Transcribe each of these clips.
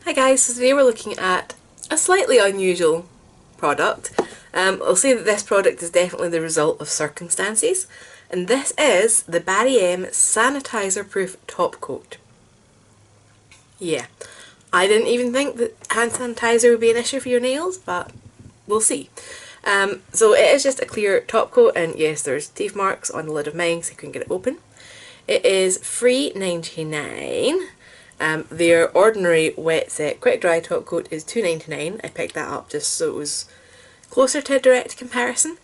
Hi guys, so today we're looking at a slightly unusual product. I'll say that this product is definitely the result of circumstances, and this is the Barry M Sanitizer Proof Top Coat. Yeah, I didn't even think that hand sanitizer would be an issue for your nails, but we'll see. So it is just a clear top coat, and yes, there's teeth marks on the lid of mine so you can get it open. It is $3.99. Their ordinary wet set quick dry top coat is $2.99. I picked that up just so it was closer to a direct comparison.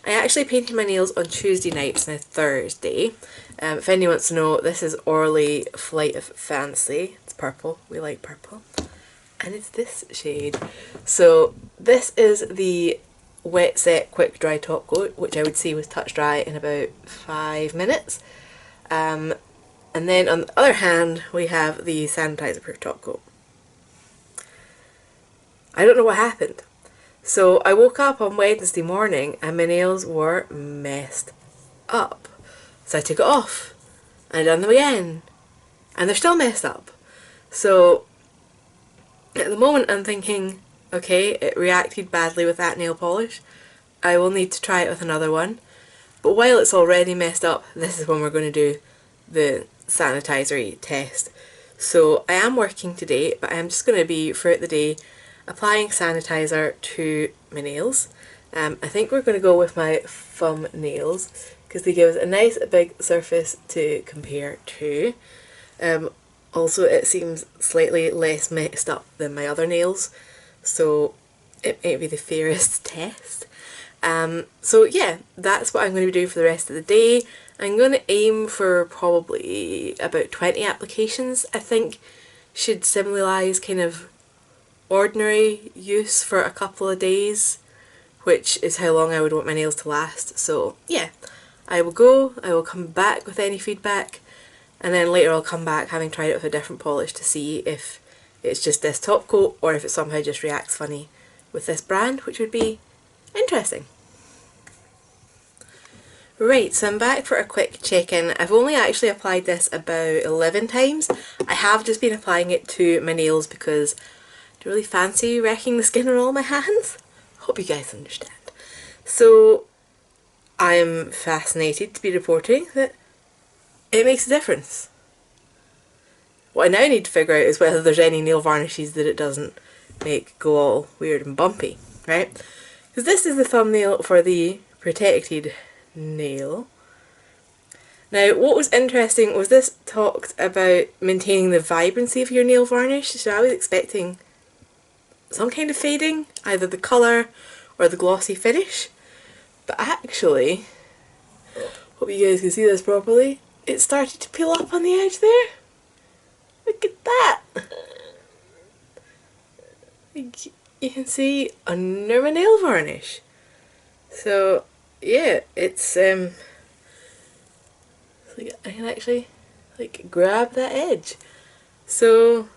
I actually painted my nails on Tuesday night, it's now Thursday. If anyone wants to know, this is Orly Flight of Fancy. It's purple, we like purple. And it's this shade. So this is the wet set quick dry top coat, which I would say was touch dry in about 5 minutes. And then on the other hand, we have the sanitizer proof top coat. I don't know what happened. So I woke up on Wednesday morning and my nails were messed up. So I took it off and I done them again and they're still messed up. So at the moment I'm thinking, okay, it reacted badly with that nail polish. I will need to try it with another one. But while it's already messed up, this is when we're going to do the Sanitizer Test. So I am working today, but I'm just going to be throughout the day applying sanitizer to my nails. I think we're going to go with my thumb nails because they give us a nice big surface to compare to. Also it seems slightly less messed up than my other nails, so it may be the fairest test. So yeah, that's what I'm going to be doing for the rest of the day. I'm going to aim for probably about 20 applications. I think should symbolise kind of ordinary use for a couple of days, which is how long I would want my nails to last. So yeah, I will come back with any feedback, and then later I'll come back having tried it with a different polish to see if it's just this top coat or if it somehow just reacts funny with this brand, which would be interesting. Right, so I'm back for a quick check-in. I've only actually applied this about 11 times. I have just been applying it to my nails because I don't really fancy wrecking the skin on all my hands. Hope you guys understand. So I'm fascinated to be reporting that it makes a difference. What I now need to figure out is whether there's any nail varnishes that it doesn't make go all weird and bumpy, right? Because this is the thumbnail for the protected nail. Now what was interesting was this talked about maintaining the vibrancy of your nail varnish, so I was expecting some kind of fading, either the colour or the glossy finish, but actually, hope you guys can see this properly, it started to peel up on the edge there. Look at that! Like, you can see under my nail varnish. So yeah, it's like I can actually like grab that edge. So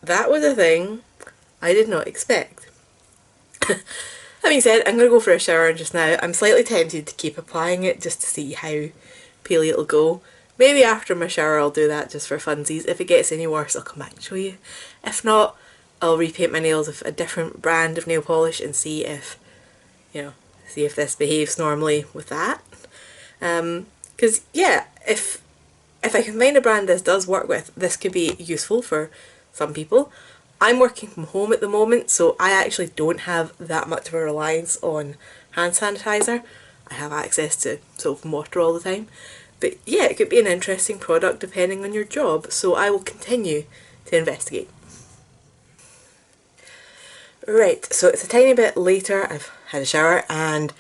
that was a thing I did not expect. That being said, I'm going to go for a shower just now. I'm slightly tempted to keep applying it just to see how peely it'll go. Maybe after my shower I'll do that just for funsies. If it gets any worse I'll come back and show you. If not, I'll repaint my nails with a different brand of nail polish and see if, you know, see if this behaves normally with that. Because yeah, if I can find a brand this does work with, this could be useful for some people. I'm working from home at the moment, so I actually don't have that much of a reliance on hand sanitizer. I have access to soap and water all the time. But yeah, it could be an interesting product depending on your job, so I will continue to investigate. Right, so it's a tiny bit later, I've had a shower and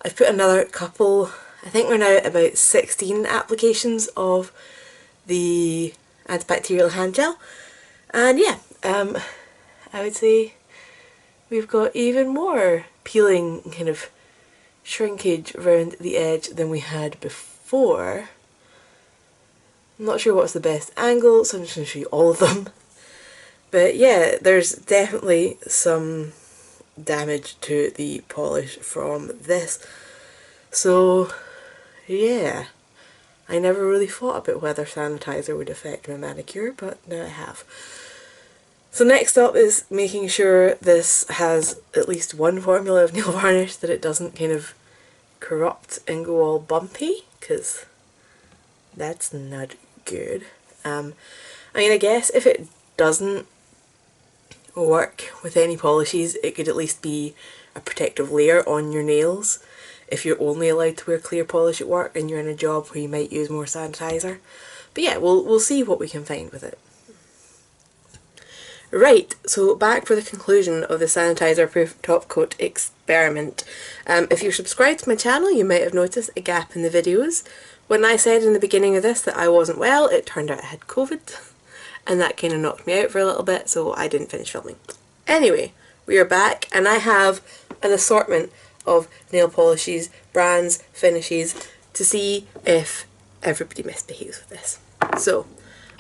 I've put another couple, I think we're now at about 16 applications of the antibacterial hand gel, and yeah, I would say we've got even more peeling kind of shrinkage around the edge than we had before. I'm not sure what's the best angle, so I'm just going to show you all of them. But yeah, there's definitely some damage to the polish from this. So yeah, I never really thought about whether sanitizer would affect my manicure, but now I have. So next up is making sure this has at least one formula of nail varnish, that it doesn't kind of corrupt and go all bumpy, because that's not good. I mean, I guess if it doesn't work with any polishes, it could at least be a protective layer on your nails if you're only allowed to wear clear polish at work and you're in a job where you might use more sanitizer. But yeah, we'll see what we can find with it. Right, so back for the conclusion of the sanitizer proof top coat experiment. If you're subscribed to my channel, you might have noticed a gap in the videos. When I said in the beginning of this that I wasn't well, it turned out I had COVID, and that kind of knocked me out for a little bit, so I didn't finish filming. Anyway, we are back, and I have an assortment of nail polishes, brands, finishes, to see if everybody misbehaves with this. So,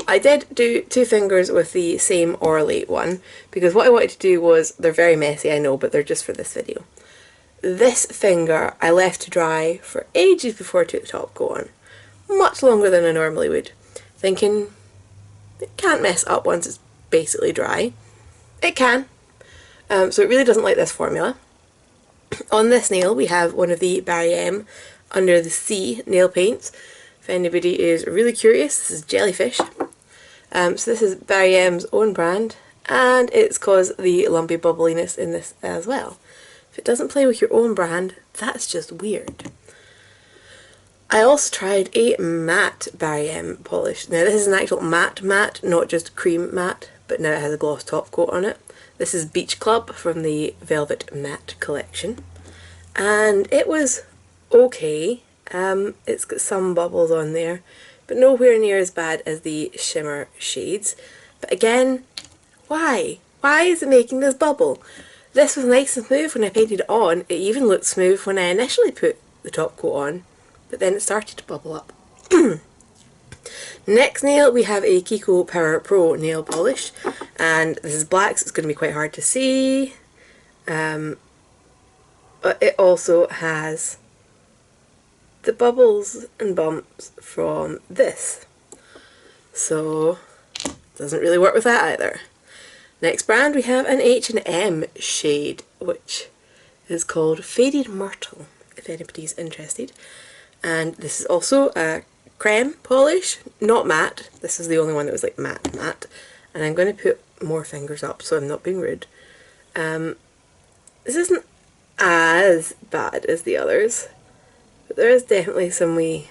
I did do 2 fingers with the same Orlate one, because what I wanted to do was, they're very messy I know, but they're just for this video. This finger I left to dry for ages before I took the top coat on. Much longer than I normally would. Thinking, it can't mess up once it's basically dry. It can. So it really doesn't like this formula. On this nail we have one of the Barry M Under the Sea nail paints. If anybody is really curious, this is Jellyfish. So this is Barry M's own brand, and it's caused the lumpy bubbliness in this as well. If it doesn't play with your own brand, that's just weird. I also tried a matte Barry M polish. Now this is an actual matte, not just cream matte, but now it has a gloss top coat on it. This is Beach Club from the Velvet Matte collection, and it was okay. It's got some bubbles on there, but nowhere near as bad as the shimmer shades. But again, why? Why is it making this bubble? This was nice and smooth when I painted it on. It even looked smooth when I initially put the top coat on, but then it started to bubble up. Next nail we have a Kiko Power Pro nail polish, and this is black, so it's going to be quite hard to see. But it also has the bubbles and bumps from this, so it doesn't really work with that either. Next brand we have an H&M shade, which is called Faded Myrtle, if anybody's interested. And this is also a creme polish, not matte. This is the only one that was like matte. And I'm going to put more fingers up so I'm not being rude. This isn't as bad as the others, but there is definitely some wee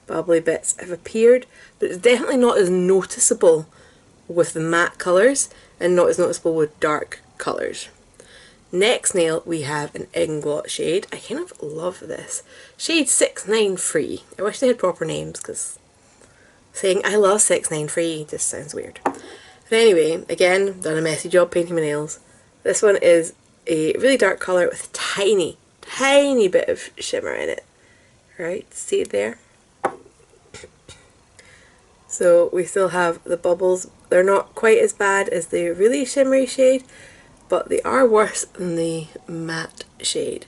bubbly bits have appeared, but it's definitely not as noticeable with the matte colours and not as noticeable with dark colours. Next nail we have an Inglot shade. I kind of love this. Shade 693. I wish they had proper names, because saying I love 693 just sounds weird. But anyway, again, done a messy job painting my nails. This one is a really dark colour with a tiny bit of shimmer in it. Right, see it there? So we still have the bubbles. They're not quite as bad as the really shimmery shade, but they are worse than the matte shade.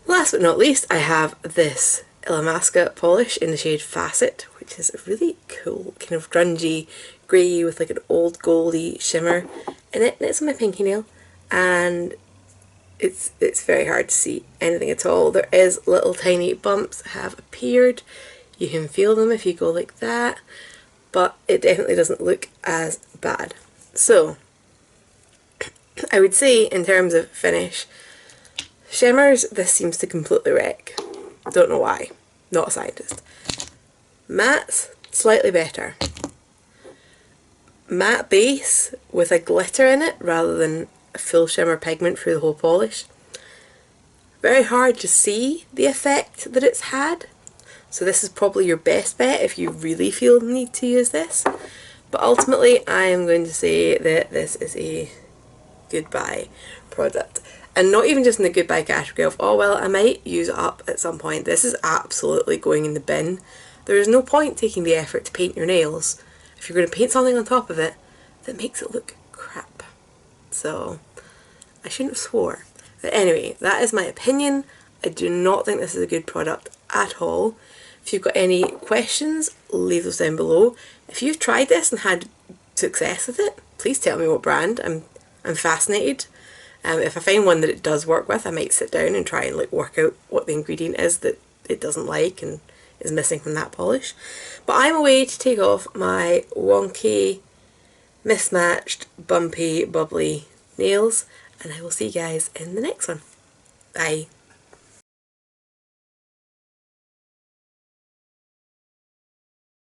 Last but not least, I have this Illamasqua polish in the shade Facet, which is a really cool kind of grungy grey with like an old goldy shimmer in it, and it's on my pinky nail, and it's very hard to see anything at all. There is little tiny bumps have appeared. You can feel them if you go like that, but it definitely doesn't look as bad. So I would say in terms of finish, shimmers, this seems to completely wreck. Don't know why. Not a scientist. Mattes, slightly better. Matte base with a glitter in it rather than a full shimmer pigment through the whole polish. Very hard to see the effect that it's had. So this is probably your best bet if you really feel the need to use this. But ultimately I am going to say that this is a goodbye product. And not even just in the goodbye category of, oh well, I might use it up at some point. This is absolutely going in the bin. There is no point taking the effort to paint your nails if you're going to paint something on top of it that makes it look crap. So I shouldn't have swore. But anyway, that is my opinion. I do not think this is a good product at all. If you've got any questions, leave those down below. If you've tried this and had success with it. Please tell me what brand. I'm fascinated. If I find one that it does work with, I might sit down and try and like work out what the ingredient is that it doesn't like and is missing from that polish. But I'm away to take off my wonky, mismatched, bumpy, bubbly nails, and I will see you guys in the next one. Bye.